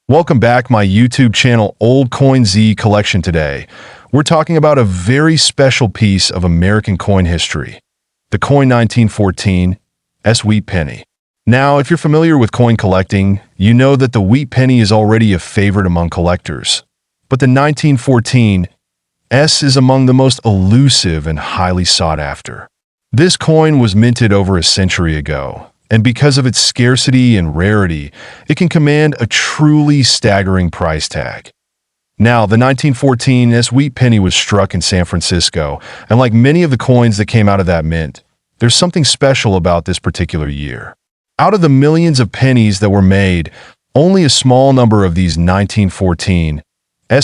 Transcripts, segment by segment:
Welcome back my YouTube channel Old Coin Zee Collection. Today, we're talking about a very special piece of American coin history, the coin 1914 wheat penny. Now, if you're familiar with coin collecting, you know that the wheat penny is already a favorite among collectors. But the 1914 is among the most elusive and highly sought after. This coin was minted over a century ago, and because of its scarcity and rarity, it can command a truly staggering price tag. Now, the 1914 wheat penny was struck in San Francisco, and like many of the coins that came out of that mint, there's something special about this particular year. Out of the millions of pennies that were made, only a small number of these 1914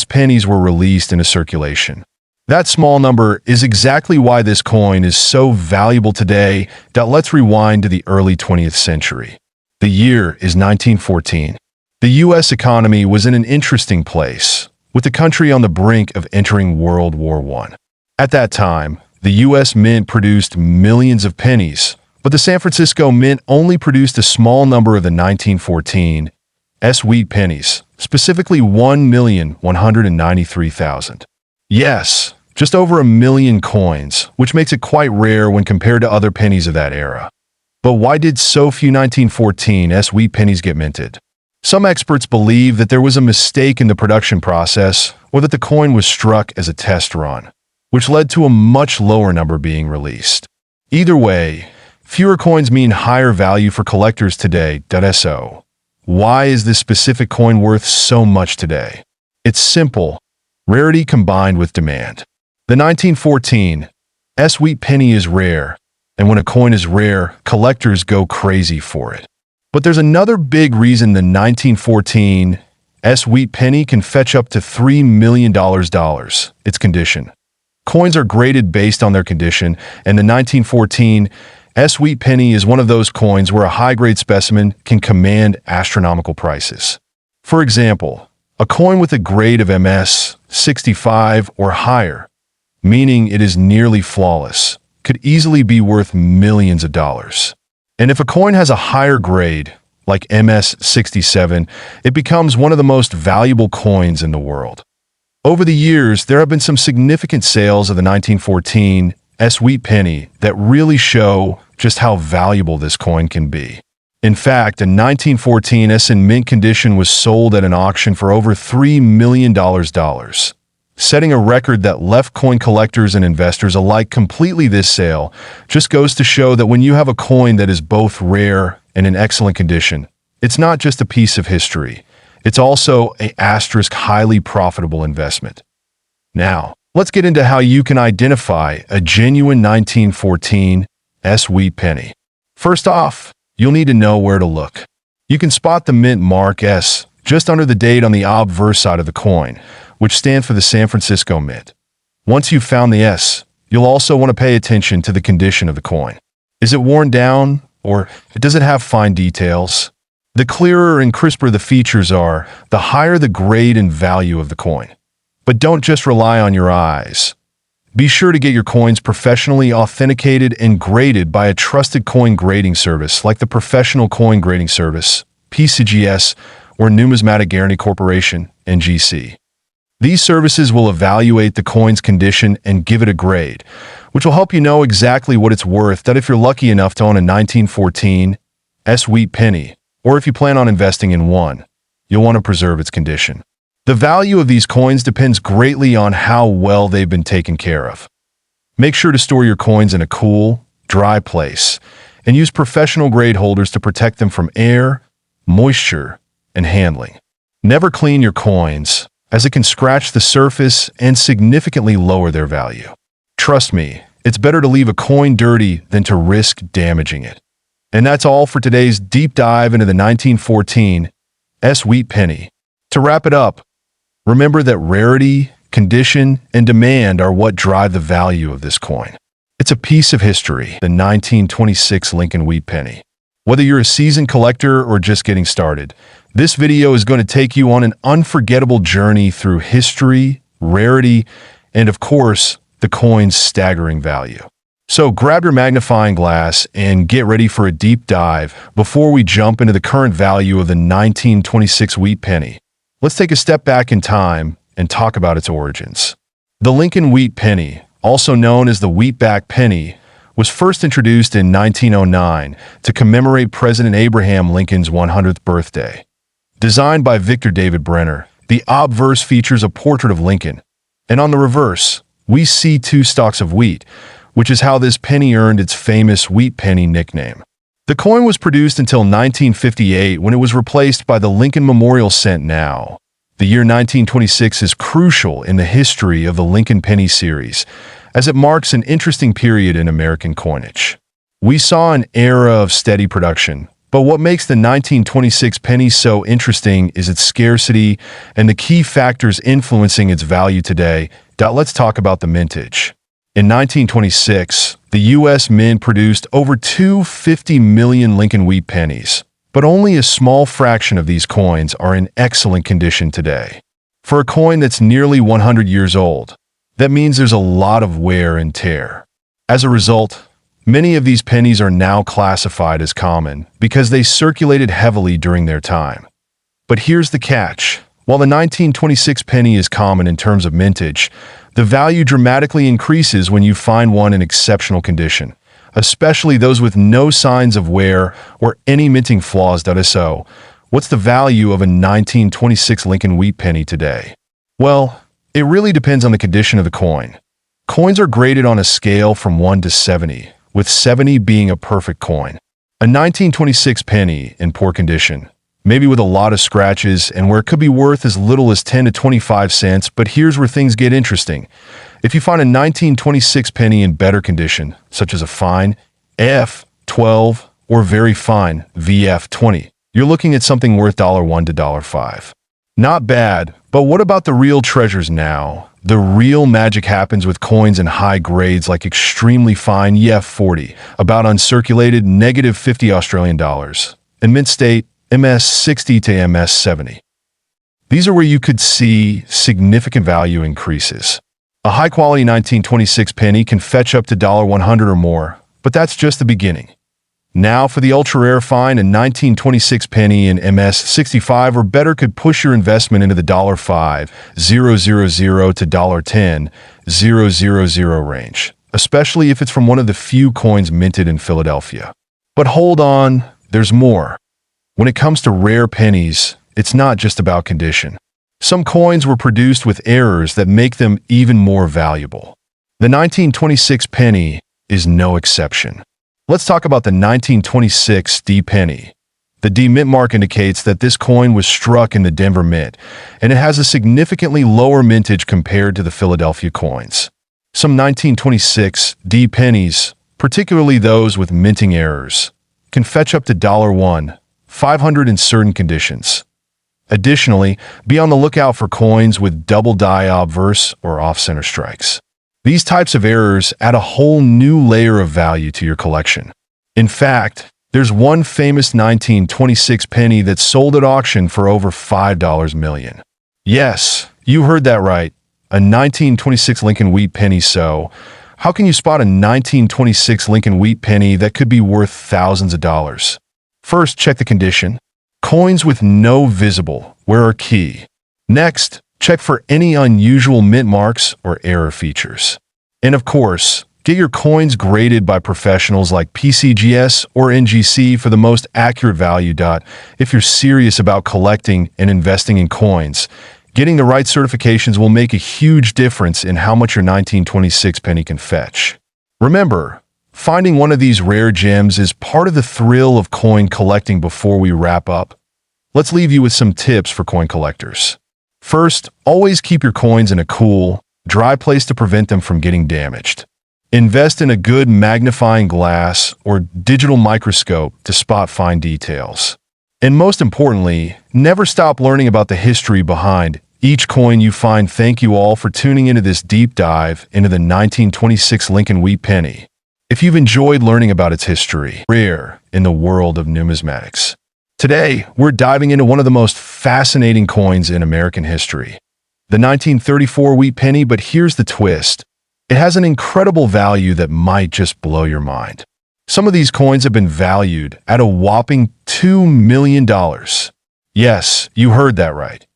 pennies were released into circulation. That small number is exactly why this coin is so valuable today. Let's rewind to the early 20th century. The year is 1914. The U.S. economy was in an interesting place, with the country on the brink of entering World War I. At that time, the U.S. Mint produced millions of pennies, but the San Francisco Mint only produced a small number of the 1914 wheat pennies, specifically 1,193,000. Yes, just over a million coins, which makes it quite rare when compared to other pennies of that era. But why did so few 1914 wheat pennies get minted? Some experts believe that there was a mistake in the production process, or that the coin was struck as a test run, which led to a much lower number being released. Either way, fewer coins mean higher value for collectors today. So, why is this specific coin worth so much today? It's simple: rarity combined with demand. The 1914 wheat penny is rare, and when a coin is rare, collectors go crazy for it. But there's another big reason the 1914 wheat penny can fetch up to $3 million. Its condition. Coins are graded based on their condition, and the 1914 wheat penny is one of those coins where a high-grade specimen can command astronomical prices. For example, a coin with a grade of MS 65 or higher, meaning it is nearly flawless, could easily be worth millions of dollars. And if a coin has a higher grade, like MS 67, it becomes one of the most valuable coins in the world. Over the years, there have been some significant sales of the 1914 wheat penny that really show just how valuable this coin can be. In fact, a 1914 in mint condition was sold at an auction for over $3 million, setting a record that left coin collectors and investors alike completely. This sale just goes to show that when you have a coin that is both rare and in excellent condition, it's not just a piece of history, it's also a highly profitable investment. Now, let's get into how you can identify a genuine 1914 wheat penny. First off, you'll need to know where to look. You can spot the mint mark S just under the date on the obverse side of the coin, which stands for the San Francisco Mint. Once you've found the S, you'll also want to pay attention to the condition of the coin. Is it worn down, or does it have fine details? The clearer and crisper the features are, the higher the grade and value of the coin. But don't just rely on your eyes. Be sure to get your coins professionally authenticated and graded by a trusted coin grading service like the Professional Coin Grading Service, PCGS, or Numismatic Guarantee Corporation, NGC. These services will evaluate the coin's condition and give it a grade, which will help you know exactly what it's worth. If you're lucky enough to own a 1914 wheat penny, or if you plan on investing in one, you'll want to preserve its condition. The value of these coins depends greatly on how well they've been taken care of. Make sure to store your coins in a cool, dry place, and use professional grade holders to protect them from air, moisture, and handling. Never clean your coins, as it can scratch the surface and significantly lower their value. Trust me, it's better to leave a coin dirty than to risk damaging it. And that's all for today's deep dive into the 1914 wheat penny. To wrap it up, remember that rarity, condition, and demand are what drive the value of this coin. It's a piece of history, the 1926 Lincoln wheat penny. Whether you're a seasoned collector or just getting started, this video is going to take you on an unforgettable journey through history, rarity, and of course, the coin's staggering value. So grab your magnifying glass and get ready for a deep dive before we jump into the current value of the 1926 wheat penny. Let's take a step back in time and talk about its origins. The Lincoln wheat penny, also known as the wheatback penny, was first introduced in 1909 to commemorate President Abraham Lincoln's 100th birthday. Designed by Victor David Brenner, the obverse features a portrait of Lincoln, and on the reverse, we see two stalks of wheat, which is how this penny earned its famous wheat penny nickname. The coin was produced until 1958 when it was replaced by the Lincoln Memorial Cent now. The year 1926 is crucial in the history of the Lincoln penny series, as it marks an interesting period in American coinage. We saw an era of steady production, but what makes the 1926 penny so interesting is its scarcity and the key factors influencing its value today. Let's talk about the mintage. In 1926, the U.S. Mint produced over 250 million Lincoln wheat pennies, but only a small fraction of these coins are in excellent condition today. For a coin that's nearly 100 years old, that means there's a lot of wear and tear. As a result, many of these pennies are now classified as common because they circulated heavily during their time. But here's the catch. While the 1926 penny is common in terms of mintage, the value dramatically increases when you find one in exceptional condition, especially those with no signs of wear or any minting flaws. So, what's the value of a 1926 Lincoln wheat penny today? Well, it really depends on the condition of the coin. Coins are graded on a scale from 1 to 70, with 70 being a perfect coin. A 1926 penny in poor condition, maybe with a lot of scratches and where it could be worth as little as 10 to 25 cents, but here's where things get interesting. If you find a 1926 penny in better condition, such as a fine F12 or very fine VF20, you're looking at something worth $1 to $5. Not bad, but what about the real treasures now? The real magic happens with coins in high grades like extremely fine EF40, about uncirculated -50 Australian dollars, and mint state MS60 to MS70. These are where you could see significant value increases. A high-quality 1926 penny can fetch up to $100 or more, but that's just the beginning. Now for the ultra-rare find, a 1926 penny in MS65 or better could push your investment into the $5,000 to $10,000 range, especially if it's from one of the few coins minted in Philadelphia. But hold on, there's more. When it comes to rare pennies, it's not just about condition. Some coins were produced with errors that make them even more valuable. The 1926 penny is no exception. Let's talk about the 1926 D penny. The D mint mark indicates that this coin was struck in the Denver Mint, and it has a significantly lower mintage compared to the Philadelphia coins. Some 1926 D pennies, particularly those with minting errors, can fetch up to $1,500 in certain conditions. Additionally, be on the lookout for coins with double die obverse or off-center strikes. These types of errors add a whole new layer of value to your collection. In fact, there's one famous 1926 penny that sold at auction for over $5 million. Yes, you heard that right, a 1926 Lincoln wheat penny. So, how can you spot a 1926 Lincoln wheat penny that could be worth thousands of dollars? First, check the condition. Coins with no visible wear are key. Next, check for any unusual mint marks or error features. And of course, get your coins graded by professionals like PCGS or NGC for the most accurate value. If you're serious about collecting and investing in coins, getting the right certifications will make a huge difference in how much your 1926 penny can fetch. Remember, finding one of these rare gems is part of the thrill of coin collecting. Before we wrap up, let's leave you with some tips for coin collectors. First, always keep your coins in a cool, dry place to prevent them from getting damaged. Invest in a good magnifying glass or digital microscope to spot fine details. And most importantly, never stop learning about the history behind each coin you find. Thank you all for tuning into this deep dive into the 1926 Lincoln wheat penny. If you've enjoyed learning about its history, rare in the world of numismatics, today, we're diving into one of the most fascinating coins in American history, the 1934 wheat penny. But here's the twist. It has an incredible value that might just blow your mind. Some of these coins have been valued at a whopping $2 million. Yes, you heard that right.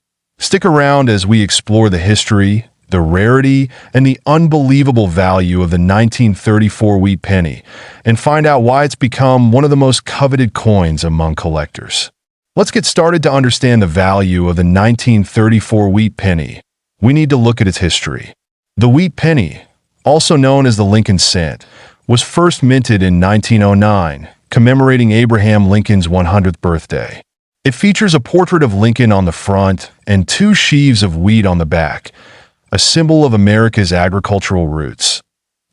Stick around as we explore the history, the rarity, and the unbelievable value of the 1934 wheat penny, and find out why it's become one of the most coveted coins among collectors. Let's get started. To understand the value of the 1934 wheat penny, we need to look at its history. The wheat penny, also known as the Lincoln cent, was first minted in 1909, commemorating Abraham Lincoln's 100th birthday. It features a portrait of Lincoln on the front and two sheaves of wheat on the back, a symbol of America's agricultural roots.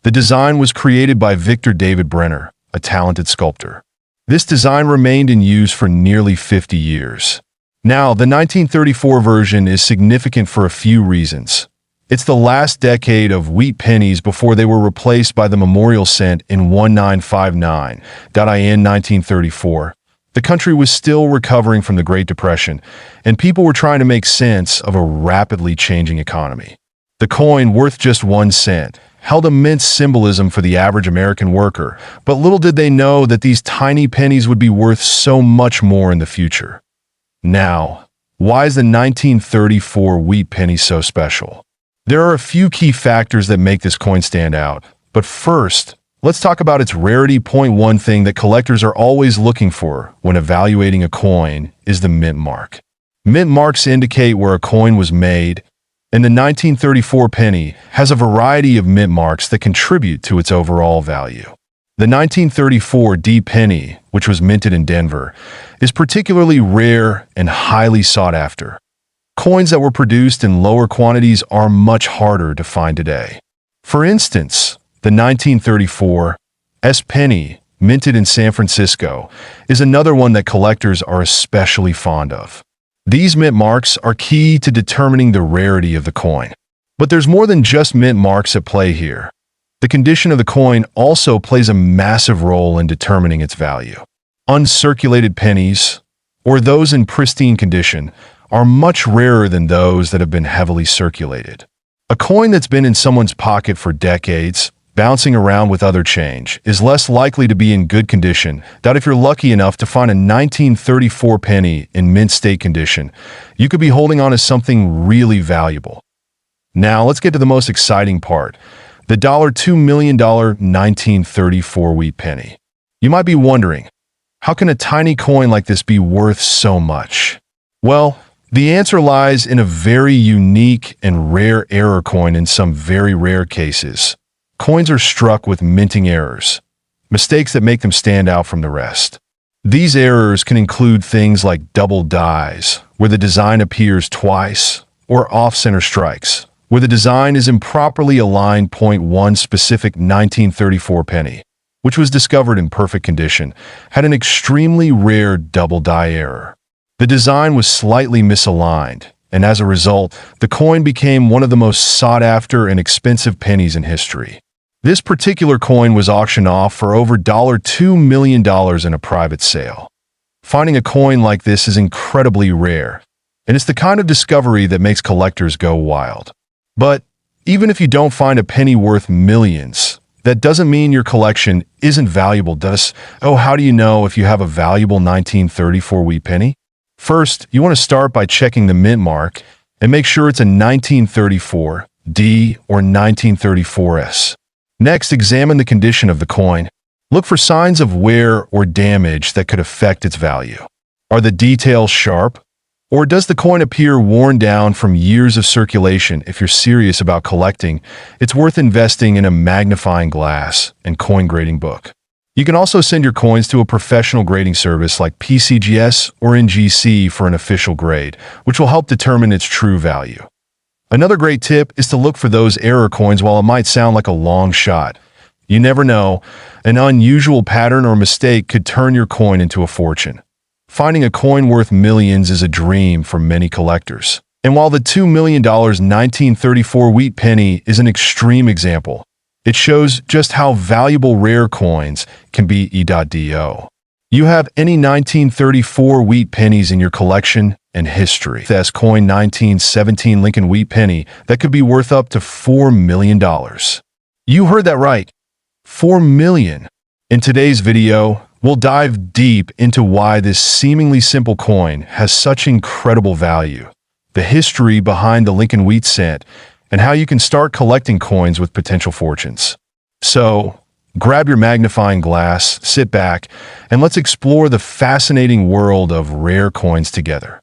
The design was created by Victor David Brenner, a talented sculptor. This design remained in use for nearly 50 years. Now, the 1934 version is significant for a few reasons. It's the last decade of wheat pennies before they were replaced by the memorial cent in 1959. In 1934, the country was still recovering from the Great Depression, and people were trying to make sense of a rapidly changing economy. The coin, worth just 1 cent, held immense symbolism for the average American worker, but little did they know that these tiny pennies would be worth so much more in the future. Now, why is the 1934 wheat penny so special? There are a few key factors that make this coin stand out, but first, let's talk about its rarity. One thing that collectors are always looking for when evaluating a coin is the mint mark. Mint marks indicate where a coin was made, and the 1934 penny has a variety of mint marks that contribute to its overall value. The 1934 D penny, which was minted in Denver, is particularly rare and highly sought after. Coins that were produced in lower quantities are much harder to find today. For instance, the 1934 S penny, minted in San Francisco, is another one that collectors are especially fond of. These mint marks are key to determining the rarity of the coin. But there's more than just mint marks at play here. The condition of the coin also plays a massive role in determining its value. Uncirculated pennies, or those in pristine condition, are much rarer than those that have been heavily circulated. A coin that's been in someone's pocket for decades, bouncing around with other change, is less likely to be in good condition. That if you're lucky enough to find a 1934 penny in mint state condition, you could be holding on to something really valuable. Now, let's get to the most exciting part, the $2 million 1934 wheat penny. You might be wondering, how can a tiny coin like this be worth so much? Well, the answer lies in a very unique and rare error coin. In some very rare cases, coins are struck with minting errors, mistakes that make them stand out from the rest. These errors can include things like double dies, where the design appears twice, or off-center strikes, where the design is improperly aligned. One specific 1934 penny, which was discovered in perfect condition, had an extremely rare double die error. The design was slightly misaligned, and as a result, the coin became one of the most sought-after and expensive pennies in history. This particular coin was auctioned off for over $2 million in a private sale. Finding a coin like this is incredibly rare, and it's the kind of discovery that makes collectors go wild. But even if you don't find a penny worth millions, that doesn't mean your collection isn't valuable, does? How do you know if you have a valuable 1934 wheat penny? First, you want to start by checking the mint mark and make sure it's a 1934 D or 1934 S. Next, examine the condition of the coin. Look for signs of wear or damage that could affect its value. Are the details sharp? Or does the coin appear worn down from years of circulation? If you're serious about collecting, it's worth investing in a magnifying glass and coin grading book. You can also send your coins to a professional grading service like PCGS or NGC for an official grade, which will help determine its true value. Another great tip is to look for those error coins. While it might sound like a long shot, you never know, an unusual pattern or mistake could turn your coin into a fortune. Finding a coin worth millions is a dream for many collectors. And while the $2 million 1934 wheat penny is an extreme example, it shows just how valuable rare coins can be. Do you have any 1934 wheat pennies in your collection and history? This coin 1917 Lincoln wheat penny that could be worth up to $4 million. You heard that right, $4 million. In today's video, we'll dive deep into why this seemingly simple coin has such incredible value, the history behind the Lincoln wheat cent, and how you can start collecting coins with potential fortunes. So, grab your magnifying glass, sit back, and let's explore the fascinating world of rare coins together.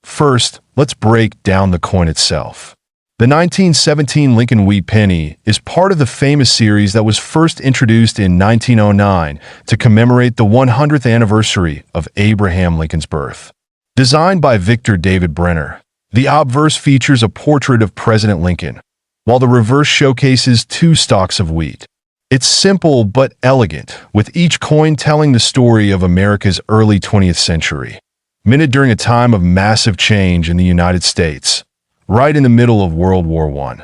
First, let's break down the coin itself. The 1917 Lincoln wheat penny is part of the famous series that was first introduced in 1909 to commemorate the 100th anniversary of Abraham Lincoln's birth. Designed by Victor David Brenner, the obverse features a portrait of President Lincoln, while the reverse showcases two stalks of wheat. It's simple but elegant, with each coin telling the story of America's early 20th century, minted during a time of massive change in the United States, right in the middle of World War I.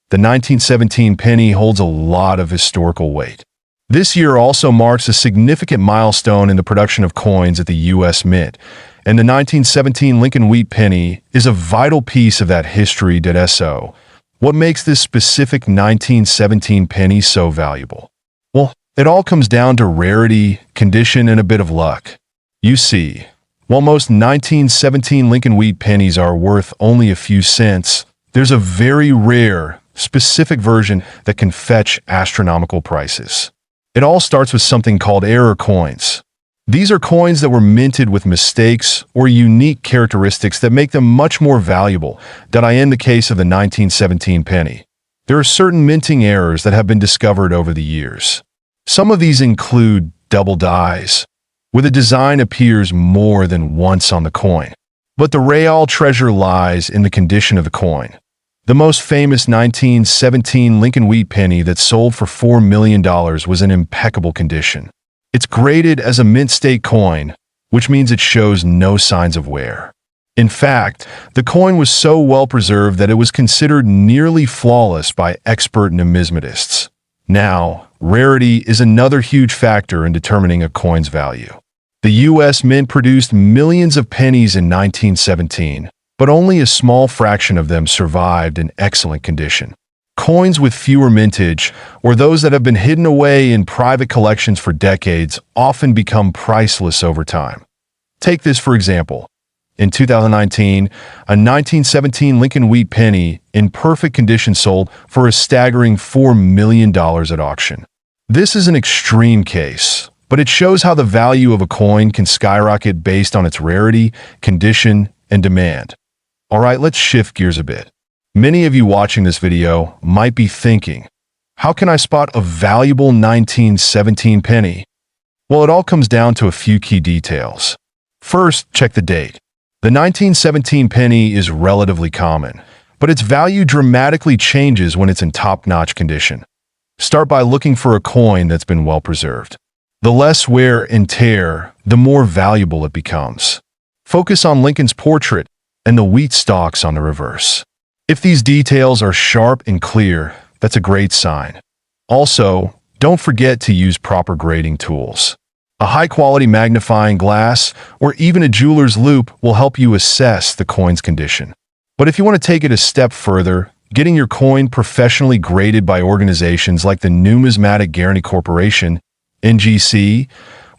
The 1917 penny holds a lot of historical weight. This year also marks a significant milestone in the production of coins at the U.S. Mint, and the 1917 Lincoln wheat penny is a vital piece of that history. So, what makes this specific 1917 penny so valuable? Well, it all comes down to rarity, condition, and a bit of luck. You see, while most 1917 Lincoln wheat pennies are worth only a few cents, there's a very rare, specific version that can fetch astronomical prices. It all starts with something called error coins. These are coins that were minted with mistakes or unique characteristics that make them much more valuable, in the case of the 1917 penny. There are certain minting errors that have been discovered over the years. Some of these include double dies, where the design appears more than once on the coin. But the real treasure lies in the condition of the coin. The most famous 1917 Lincoln wheat penny that sold for $4 million was in impeccable condition. It's graded as a mint state coin, which means it shows no signs of wear. In fact, the coin was so well preserved that it was considered nearly flawless by expert numismatists. Now, rarity is another huge factor in determining a coin's value. The U.S. Mint produced millions of pennies in 1917, but only a small fraction of them survived in excellent condition. Coins with fewer mintage, or those that have been hidden away in private collections for decades, often become priceless over time. Take this for example. In 2019, a 1917 Lincoln wheat penny in perfect condition sold for a staggering $4 million at auction. This is an extreme case, but it shows how the value of a coin can skyrocket based on its rarity, condition, and demand. Alright, let's shift gears a bit. Many of you watching this video might be thinking, how can I spot a valuable 1917 penny? Well, it all comes down to a few key details. First, check the date. The 1917 penny is relatively common, but its value dramatically changes when it's in top-notch condition. Start by looking for a coin that's been well preserved. The less wear and tear, the more valuable it becomes. Focus on Lincoln's portrait and the wheat stalks on the reverse. If these details are sharp and clear, that's a great sign. Also, don't forget to use proper grading tools. A high-quality magnifying glass or even a jeweler's loupe will help you assess the coin's condition. But if you want to take it a step further, getting your coin professionally graded by organizations like the Numismatic Guarantee Corporation, NGC,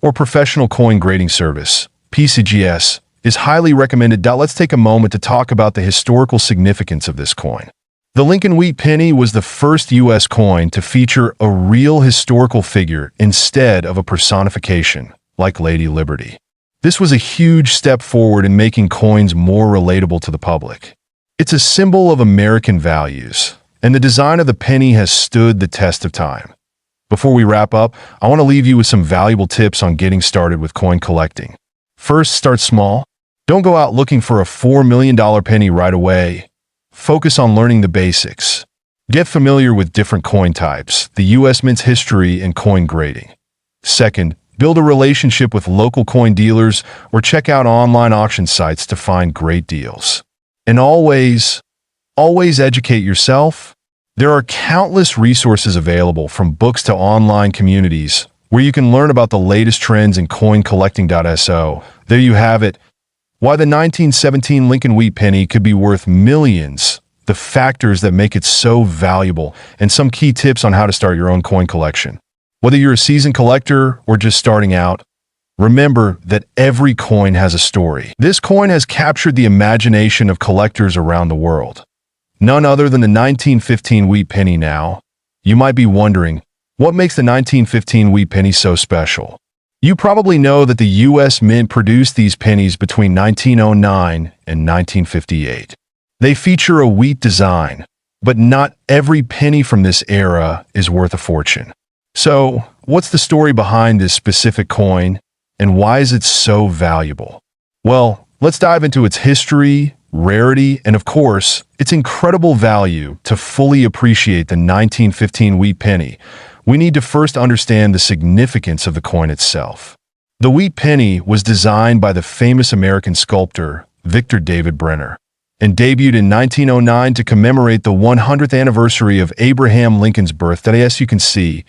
or Professional Coin Grading Service, PCGS, is highly recommended. Let's take a moment to talk about the historical significance of this coin. The Lincoln wheat penny was the first U.S. coin to feature a real historical figure instead of a personification, like Lady Liberty. This was a huge step forward in making coins more relatable to the public. It's a symbol of American values, and the design of the penny has stood the test of time. Before we wrap up, I want to leave you with some valuable tips on getting started with coin collecting. First, start small. Don't go out looking for a $4 million penny right away. Focus on learning the basics. Get familiar with different coin types, the U.S. Mint's history, and coin grading. Second, build a relationship with local coin dealers or check out online auction sites to find great deals. And always educate yourself. There are countless resources available, from books to online communities, where you can learn about the latest trends in coin collecting. So, there you have it. Why the 1917 Lincoln wheat penny could be worth millions, the factors that make it so valuable, and some key tips on how to start your own coin collection. Whether you're a seasoned collector or just starting out, Remember that every coin has a story. This coin has captured the imagination of collectors around the world. None other than the 1915 wheat penny now. You might be wondering, what makes the 1915 wheat penny so special? You probably know that the U.S. Mint produced these pennies between 1909 and 1958. They feature a wheat design, but not every penny from this era is worth a fortune. So, what's the story behind this specific coin, and why is it so valuable? Well, let's dive into its history, rarity, and of course, its incredible value. To fully appreciate the 1915 wheat penny, we need to first understand the significance of the coin itself. The wheat penny was designed by the famous American sculptor Victor David Brenner and debuted in 1909 to commemorate the 100th anniversary of Abraham Lincoln's birthday. As you can see,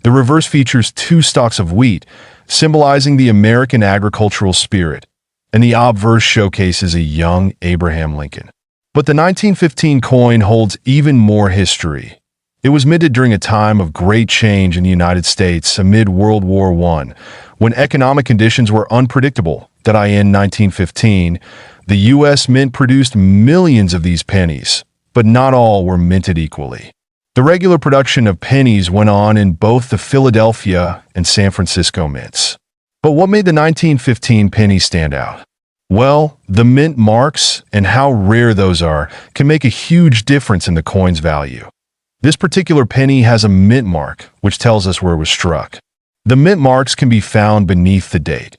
the reverse features two stalks of wheat, symbolizing the American agricultural spirit, and the obverse showcases a young Abraham Lincoln. But the 1915 coin holds even more history. It was minted during a time of great change in the United States amid World War I, when economic conditions were unpredictable. In 1915, the U.S. Mint produced millions of these pennies, but not all were minted equally. The regular production of pennies went on in both the Philadelphia and San Francisco mints. But what made the 1915 penny stand out? Well, the mint marks and how rare those are can make a huge difference in the coin's value. This particular penny has a mint mark, which tells us where it was struck. The mint marks can be found beneath the date.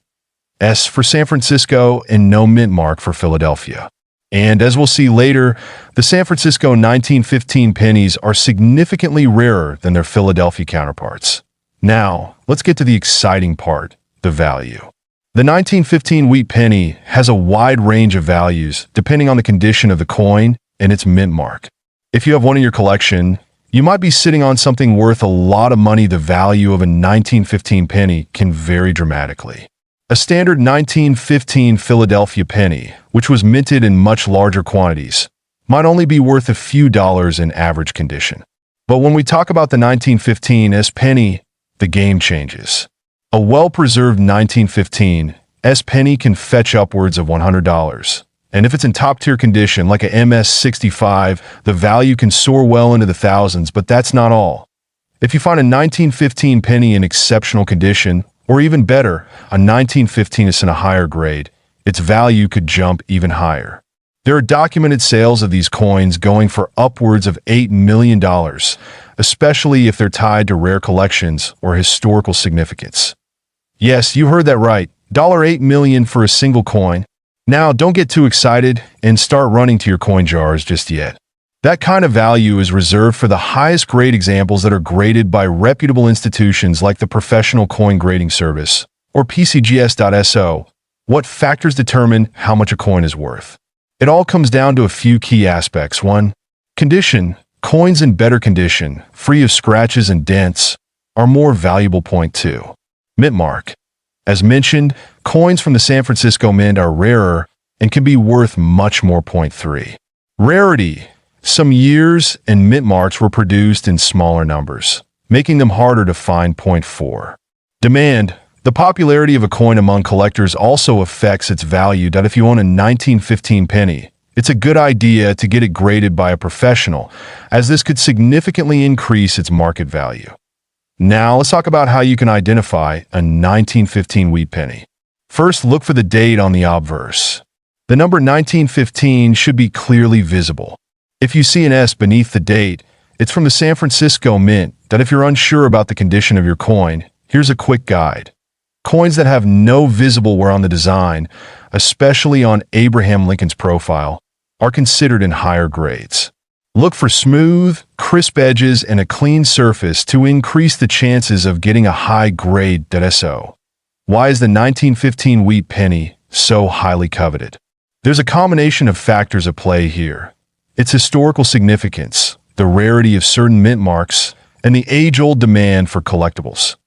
S for San Francisco and no mint mark for Philadelphia. And as we'll see later, the San Francisco 1915 pennies are significantly rarer than their Philadelphia counterparts. Now, let's get to the exciting part, the value. The 1915 wheat penny has a wide range of values depending on the condition of the coin and its mint mark. If you have one in your collection, you might be sitting on something worth a lot of money. The value of a 1915 penny can vary dramatically. A standard 1915 Philadelphia penny, which was minted in much larger quantities, might only be worth a few dollars in average condition. But when we talk about the 1915 S penny, the game changes. A well-preserved 1915 S penny can fetch upwards of $100. And if it's in top-tier condition, like a MS-65, the value can soar well into the thousands. But that's not all. If you find a 1915 penny in exceptional condition, or even better, a 1915 is in a higher grade, its value could jump even higher. There are documented sales of these coins going for upwards of $8 million, especially if they're tied to rare collections or historical significance. Yes, you heard that right, $8 million for a single coin. Now, don't get too excited and start running to your coin jars just yet. That kind of value is reserved for the highest grade examples that are graded by reputable institutions like the Professional Coin Grading Service, or PCGS.so. What factors determine how much a coin is worth? It all comes down to a few key aspects. 1. Condition. Coins in better condition, free of scratches and dents, are more valuable. 2. Mint mark. As mentioned, coins from the San Francisco Mint are rarer and can be worth much more. 3. Rarity. Some years and mint marks were produced in smaller numbers, making them harder to find. 4. Demand. The popularity of a coin among collectors also affects its value. If you own a 1915 penny, it's a good idea to get it graded by a professional, as this could significantly increase its market value. Now, let's talk about how you can identify a 1915 wheat penny. First, look for the date on the obverse. The number 1915 should be clearly visible. If you see an S beneath the date, it's from the San Francisco Mint. If you're unsure about the condition of your coin, here's a quick guide. Coins that have no visible wear on the design, especially on Abraham Lincoln's profile, are considered in higher grades. Look for smooth, crisp edges and a clean surface to increase the chances of getting a high grade. So, why is the 1915 wheat penny so highly coveted? There's a combination of factors at play here. Its historical significance, the rarity of certain mint marks, and the age-old demand for collectibles.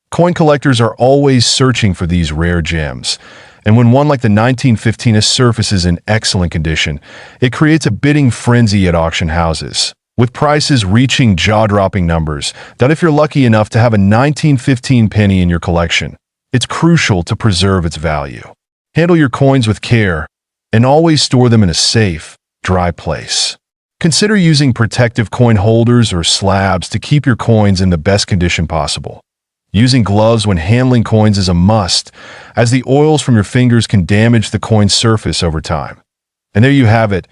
Coin collectors are always searching for these rare gems, and when one like the 1915 surfaces in excellent condition, it creates a bidding frenzy at auction houses, with prices reaching jaw-dropping numbers. If you're lucky enough to have a 1915 penny in your collection, It's crucial to preserve its value. Handle your coins with care and always store them in a safe, dry place. Consider using protective coin holders or slabs to keep your coins in the best condition possible. Using gloves when handling coins is a must, as the oils from your fingers can damage the coin's surface over time. And there you have it,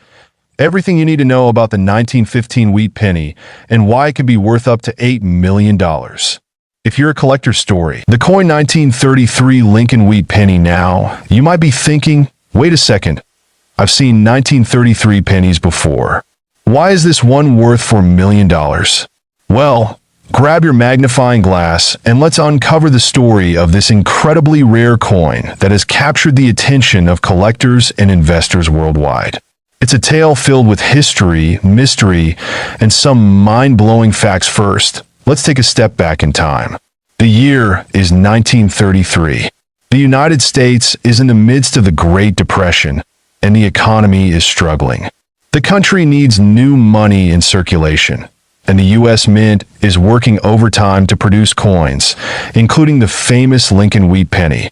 everything you need to know about the 1915 wheat penny and why it could be worth up to $8 million. If you're a collector's story, the coin 1933 Lincoln wheat penny now, you might be thinking, wait a second, I've seen 1933 pennies before. Why is this one worth $4 million? Well, grab your magnifying glass and let's uncover the story of this incredibly rare coin that has captured the attention of collectors and investors worldwide. It's a tale filled with history, mystery, and some mind-blowing facts. First, let's take a step back in time. The year is 1933. The United States is in the midst of the Great Depression, and the economy is struggling. The country needs new money in circulation, and the U.S. Mint is working overtime to produce coins, including the famous Lincoln wheat penny.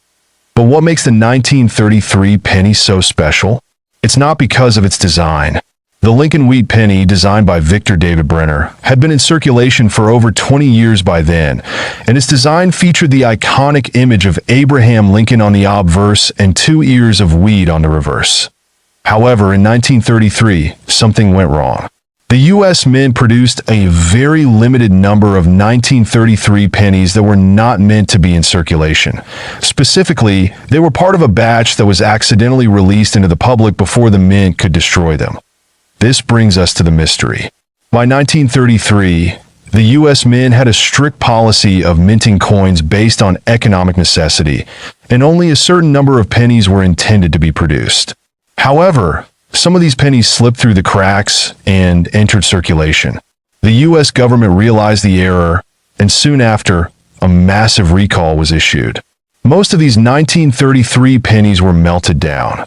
But what makes the 1933 penny so special? It's not because of its design. The Lincoln wheat penny, designed by Victor David Brenner, had been in circulation for over 20 years by then, and its design featured the iconic image of Abraham Lincoln on the obverse and 2 ears of wheat on the reverse. However, in 1933, something went wrong. The U.S. Mint produced a very limited number of 1933 pennies that were not meant to be in circulation. Specifically, they were part of a batch that was accidentally released into the public before the Mint could destroy them. This brings us to the mystery. By 1933, the U.S. Mint had a strict policy of minting coins based on economic necessity, and only a certain number of pennies were intended to be produced. However, some of these pennies slipped through the cracks and entered circulation. The U.S. government realized the error, and soon after, a massive recall was issued. Most of these 1933 pennies were melted down.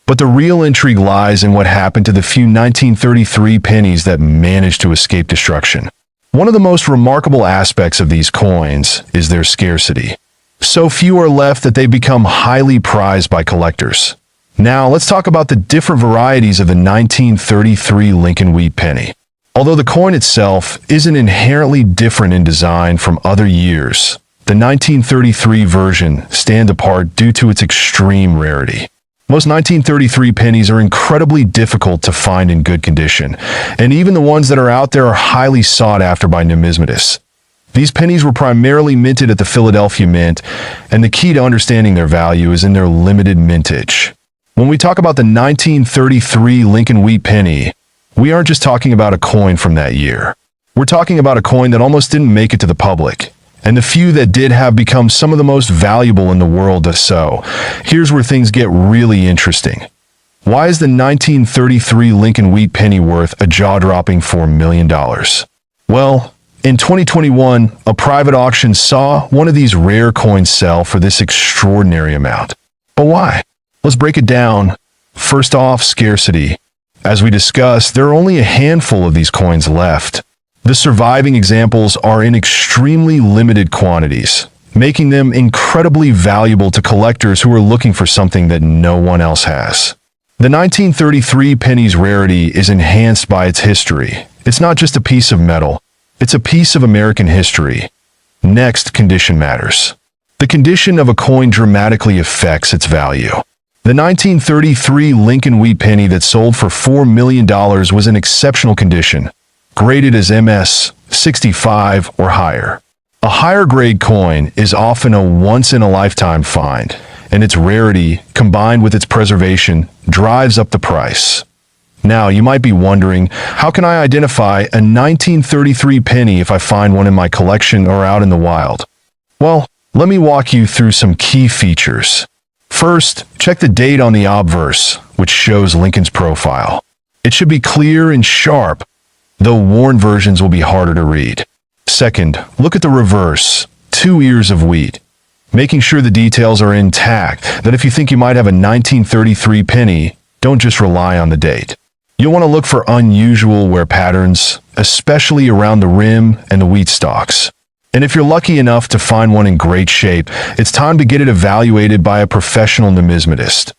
But the real intrigue lies in what happened to the few 1933 pennies that managed to escape destruction. One of the most remarkable aspects of these coins is their scarcity. So few are left that they become highly prized by collectors. Now, let's talk about the different varieties of the 1933 Lincoln wheat penny. Although the coin itself isn't inherently different in design from other years, the 1933 version stands apart due to its extreme rarity. Most 1933 pennies are incredibly difficult to find in good condition, and even the ones that are out there are highly sought after by numismatists. These pennies were primarily minted at the Philadelphia Mint, and the key to understanding their value is in their limited mintage. When we talk about the 1933 Lincoln wheat penny, we aren't just talking about a coin from that year. We're talking about a coin that almost didn't make it to the public, and the few that did have become some of the most valuable in the world. So, here's where things get really interesting. Why is the 1933 Lincoln wheat penny worth a jaw-dropping $4 million? Well, in 2021, a private auction saw one of these rare coins sell for this extraordinary amount. But why? Let's break it down. First off, scarcity. As we discussed, there are only a handful of these coins left. The surviving examples are in extremely limited quantities, making them incredibly valuable to collectors who are looking for something that no one else has. The 1933 penny's rarity is enhanced by its history. It's not just a piece of metal, it's a piece of American history. Next, condition matters. The condition of a coin dramatically affects its value. The 1933 Lincoln wheat penny that sold for $4 million was in exceptional condition, graded as MS 65 or higher. A higher grade coin is often a once-in-a-lifetime find, and its rarity, combined with its preservation, drives up the price. Now, you might be wondering, how can I identify a 1933 penny if I find one in my collection or out in the wild? Well, let me walk you through some key features. First, check the date on the obverse, which shows Lincoln's profile. It should be clear and sharp, though worn versions will be harder to read. Second, look at the reverse, 2 ears of wheat, making sure the details are intact, that if you think you might have a 1933 penny, don't just rely on the date. You'll want to look for unusual wear patterns, especially around the rim and the wheat stalks. And if you're lucky enough to find one in great shape, it's time to get it evaluated by a professional numismatist.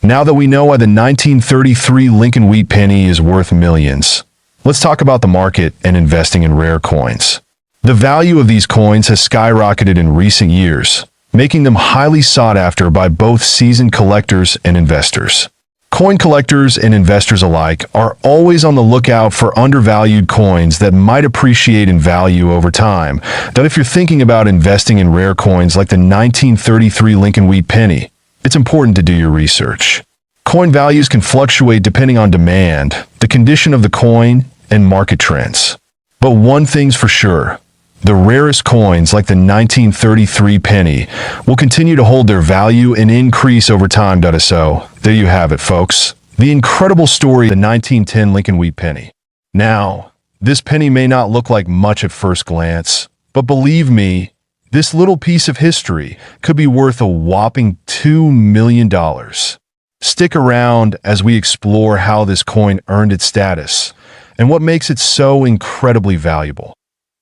Now that we know why the 1933 Lincoln Wheat penny is worth millions, let's talk about the market and investing in rare coins. The value of these coins has skyrocketed in recent years, making them highly sought after by both seasoned collectors and investors. Coin collectors and investors alike are always on the lookout for undervalued coins that might appreciate in value over time. That if you're thinking about investing in rare coins like the 1933 Lincoln Wheat penny, it's important to do your research. Coin values can fluctuate depending on demand, the condition of the coin, and market trends. But one thing's for sure, the rarest coins like the 1933 penny will continue to hold their value and increase over time. So, there you have it, folks. The incredible story of the 1910 Lincoln Wheat penny. Now, this penny may not look like much at first glance, but believe me, this little piece of history could be worth a whopping $2 million. Stick around as we explore how this coin earned its status and what makes it so incredibly valuable.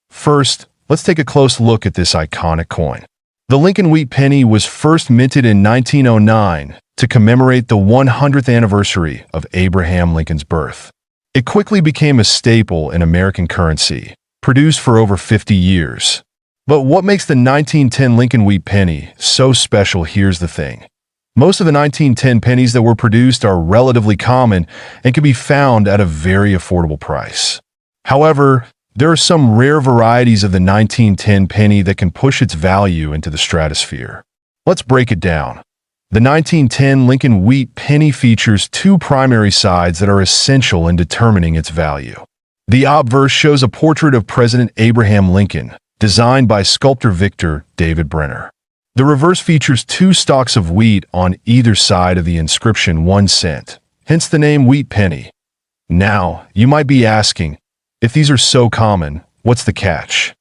First, let's take a close look at this iconic coin. The Lincoln Wheat penny was first minted in 1909 to commemorate the 100th anniversary of Abraham Lincoln's birth. It quickly became a staple in American currency, produced for over 50 years. But what makes the 1910 Lincoln Wheat penny so special? Here's the thing. Most of the 1910 pennies that were produced are relatively common and can be found at a very affordable price. However, there are some rare varieties of the 1910 penny that can push its value into the stratosphere. Let's break it down. The 1910 Lincoln Wheat penny features two primary sides that are essential in determining its value. The obverse shows a portrait of President Abraham Lincoln, designed by sculptor Victor David Brenner. The reverse features two stalks of wheat on either side of the inscription 1 cent, hence the name Wheat penny. Now, you might be asking, if these are so common, what's the catch?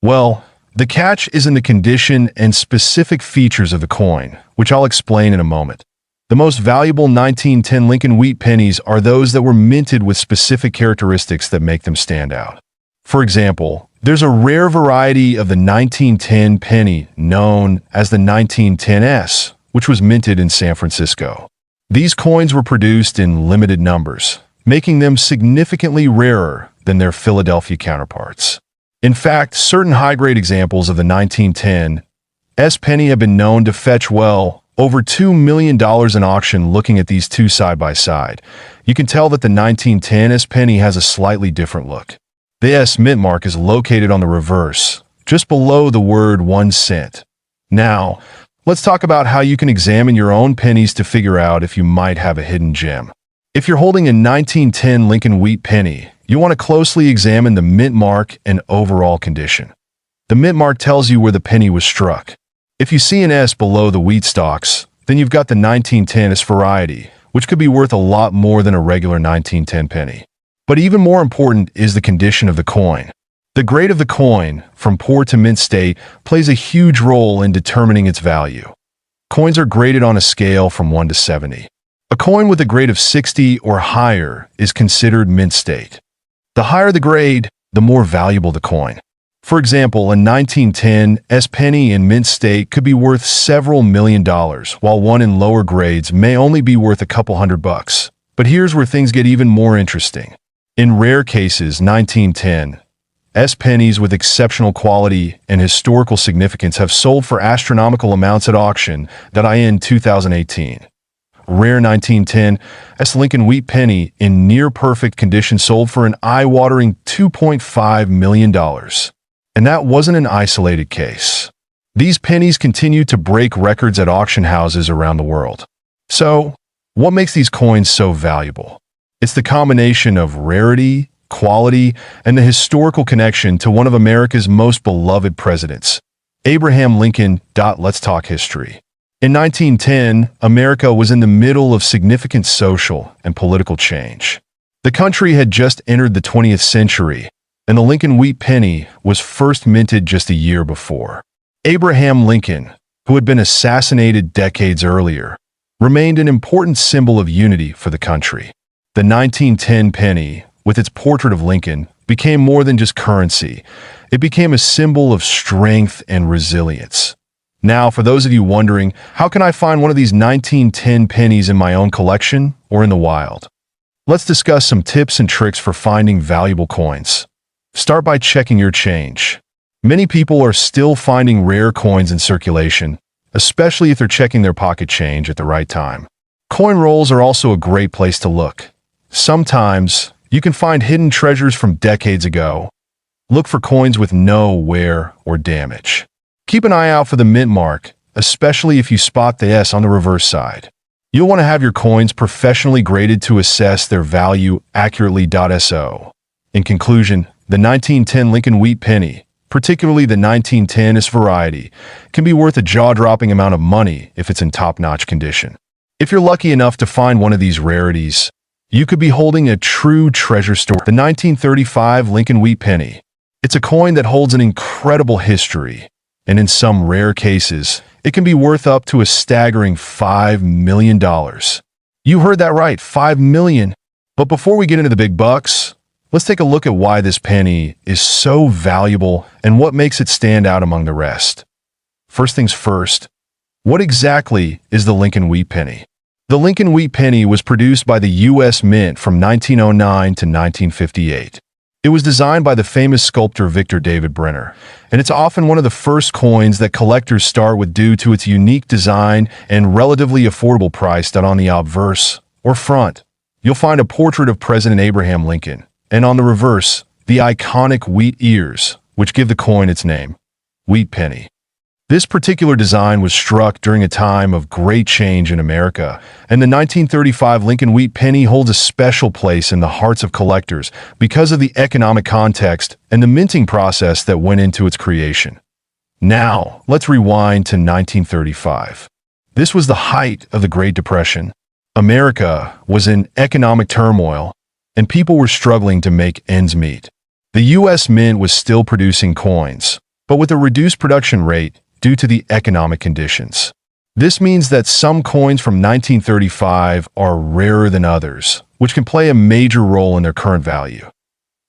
Well, the catch is in the condition and specific features of the coin, which I'll explain in a moment. The most valuable 1910 Lincoln Wheat pennies are those that were minted with specific characteristics that make them stand out. For example, there's a rare variety of the 1910 penny known as the 1910s, which was minted in San Francisco. These coins were produced in limited numbers, making them significantly rarer than their Philadelphia counterparts. In fact, certain high-grade examples of the 1910 S penny have been known to fetch well over $2 million in auction. Looking at these two side by side, you can tell that the 1910 S penny has a slightly different look. The S mint mark is located on the reverse, just below the word 1 cent. Now, let's talk about how you can examine your own pennies to figure out if you might have a hidden gem. If you're holding a 1910 Lincoln Wheat penny, you want to closely examine the mint mark and overall condition. The mint mark tells you where the penny was struck. If you see an S below the wheat stalks, then you've got the 1910 S variety, which could be worth a lot more than a regular 1910 penny. But even more important is the condition of the coin. The grade of the coin, from poor to mint state, plays a huge role in determining its value. Coins are graded on a scale from 1 to 70. A coin with a grade of 60 or higher is considered mint state. The higher the grade, the more valuable the coin. For example, a 1910 S penny in mint state could be worth several $1 million, while one in lower grades may only be worth a couple $100. But here's where things get even more interesting. In rare cases, 1910 S pennies with exceptional quality and historical significance have sold for astronomical amounts at auction. In 2018. Rare 1910 S Lincoln Wheat penny in near-perfect condition sold for an eye-watering $2.5 million. And that wasn't an isolated case. These pennies continue to break records at auction houses around the world. So, what makes these coins so valuable? It's the combination of rarity, quality, and the historical connection to one of America's most beloved presidents, Abraham Lincoln. Let's talk history. In 1910, America was in the middle of significant social and political change. The country had just entered the 20th century, and the Lincoln Wheat penny was first minted just a year before. Abraham Lincoln, who had been assassinated decades earlier, remained an important symbol of unity for the country. The 1910 penny, with its portrait of Lincoln, became more than just currency. It became a symbol of strength and resilience. Now, for those of you wondering, how can I find one of these 1910 pennies in my own collection or in the wild? Let's discuss some tips and tricks for finding valuable coins. Start by checking your change. Many people are still finding rare coins in circulation, especially if they're checking their pocket change at the right time. Coin rolls are also a great place to look. Sometimes, you can find hidden treasures from decades ago. Look for coins with no wear or damage. Keep an eye out for the mint mark, especially if you spot the S on the reverse side. You'll want to have your coins professionally graded to assess their value accurately. So, in conclusion, the 1910 Lincoln Wheat Penny, particularly the 1910s variety, can be worth a jaw-dropping amount of money if it's in top-notch condition. If you're lucky enough to find one of these rarities, you could be holding a true treasure store. The 1935 Lincoln Wheat Penny. It's a coin that holds an incredible history, and in some rare cases, it can be worth up to a staggering $5 million. You heard that right, $5 million. But before we get into the big bucks, let's take a look at why this penny is so valuable and what makes it stand out among the rest. First things first, what exactly is the Lincoln Wheat Penny? The Lincoln Wheat Penny was produced by the U.S. Mint from 1909 to 1958. It was designed by the famous sculptor Victor David Brenner, and it's often one of the first coins that collectors start with due to its unique design and relatively affordable price. That on the obverse, or front, you'll find a portrait of President Abraham Lincoln, and on the reverse, the iconic wheat ears, which give the coin its name, Wheat Penny. This particular design was struck during a time of great change in America, and the 1935 Lincoln Wheat Penny holds a special place in the hearts of collectors because of the economic context and the minting process that went into its creation. Now, let's rewind to 1935. This was the height of the Great Depression. America was in economic turmoil, and people were struggling to make ends meet. The U.S. Mint was still producing coins, but with a reduced production rate due to the economic conditions. This means that some coins from 1935 are rarer than others, which can play a major role in their current value.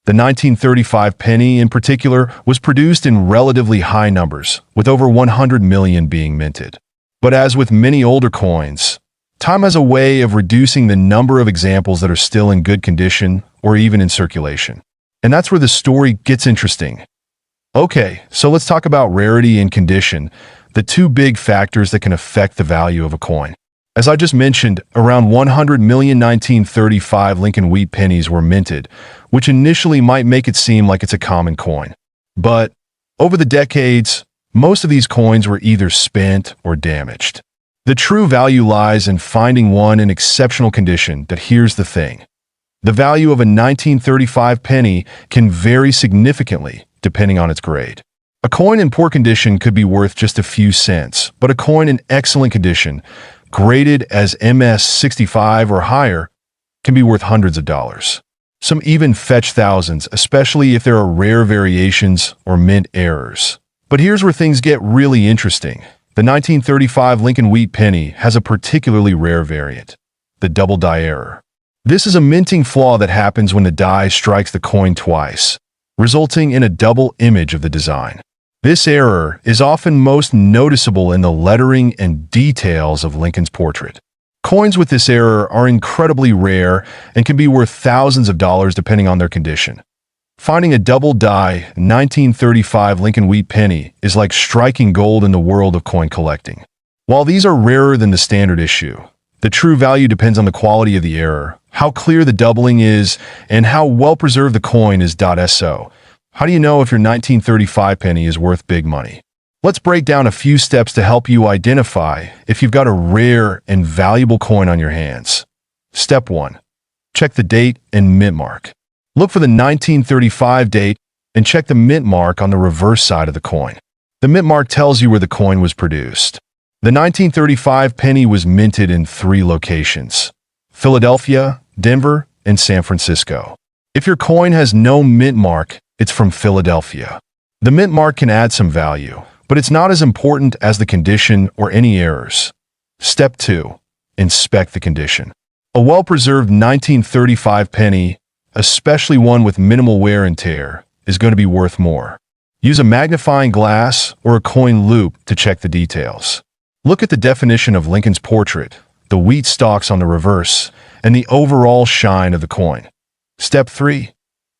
The 1935 penny, in particular, was produced in relatively high numbers, with over 100 million being minted. But as with many older coins, time has a way of reducing the number of examples that are still in good condition or even in circulation. And that's where the story gets interesting. Okay, so let's talk about rarity and condition, the two big factors that can affect the value of a coin. As I just mentioned, around 100 million 1935 Lincoln Wheat pennies were minted, which initially might make it seem like it's a common coin. But over the decades, most of these coins were either spent or damaged. The true value lies in finding one in exceptional condition. But here's the thing. The value of a 1935 penny can vary significantly depending on its grade. A coin in poor condition could be worth just a few cents, but a coin in excellent condition, graded as MS-65 or higher, can be worth hundreds of dollars. Some even fetch thousands, especially if there are rare variations or mint errors. But here's where things get really interesting. The 1935 Lincoln Wheat Penny has a particularly rare variant, the double die error. This is a minting flaw that happens when the die strikes the coin twice, resulting in a double image of the design. This error is often most noticeable in the lettering and details of Lincoln's portrait. Coins with this error are incredibly rare and can be worth thousands of dollars depending on their condition. Finding a double die 1935 Lincoln Wheat Penny is like striking gold in the world of coin collecting. While these are rarer than the standard issue, the true value depends on the quality of the error, how clear the doubling is, and how well preserved the coin is. So, how do you know if your 1935 penny is worth big money? Let's break down a few steps to help you identify if you've got a rare and valuable coin on your hands. Step 1. Check the date and mint mark. Look for the 1935 date and check the mint mark on the reverse side of the coin. The mint mark tells you where the coin was produced. The 1935 penny was minted in 3 locations: Philadelphia, Denver, and San Francisco. If your coin has no mint mark, it's from Philadelphia. The mint mark can add some value, but it's not as important as the condition or any errors. Step 2. Inspect the condition. A well-preserved 1935 penny, especially one with minimal wear and tear, is going to be worth more. Use a magnifying glass or a coin loop to check the details. Look at the definition of Lincoln's portrait, the wheat stalks on the reverse, and the overall shine of the coin. Step 3.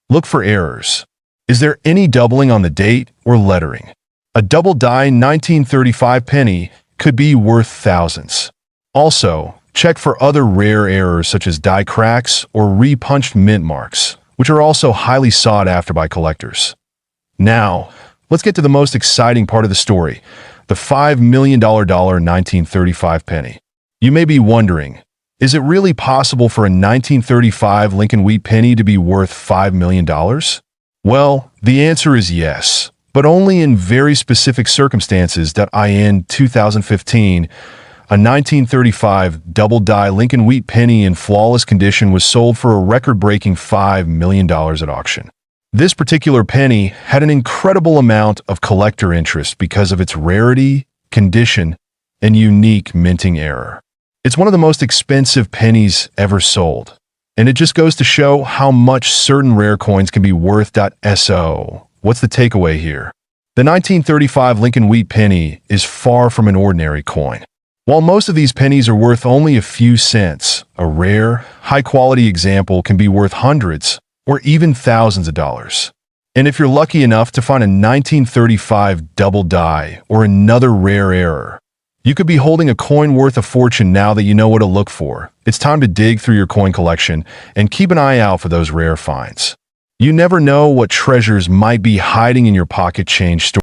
Look for errors. Is there any doubling on the date or lettering? A double die 1935 penny could be worth thousands. Also, check for other rare errors such as die cracks or repunched mint marks, which are also highly sought after by collectors. Now, let's get to the most exciting part of the story, the $5 million 1935 penny. You may be wondering, is it really possible for a 1935 Lincoln wheat penny to be worth $5 million? Well, the answer is yes, but only in very specific circumstances. In 2015, a 1935 double-die Lincoln wheat penny in flawless condition was sold for a record-breaking $5 million at auction. This particular penny had an incredible amount of collector interest because of its rarity, condition, and unique minting error. It's one of the most expensive pennies ever sold, and it just goes to show how much certain rare coins can be worth. So, what's the takeaway here? The 1935 Lincoln wheat penny is far from an ordinary coin. While most of these pennies are worth only a few cents, a rare, high-quality example can be worth hundreds or even thousands of dollars. And if you're lucky enough to find a 1935 double die or another rare error, you could be holding a coin worth a fortune. Now that you know what to look for, it's time to dig through your coin collection and keep an eye out for those rare finds. You never know what treasures might be hiding in your pocket change store.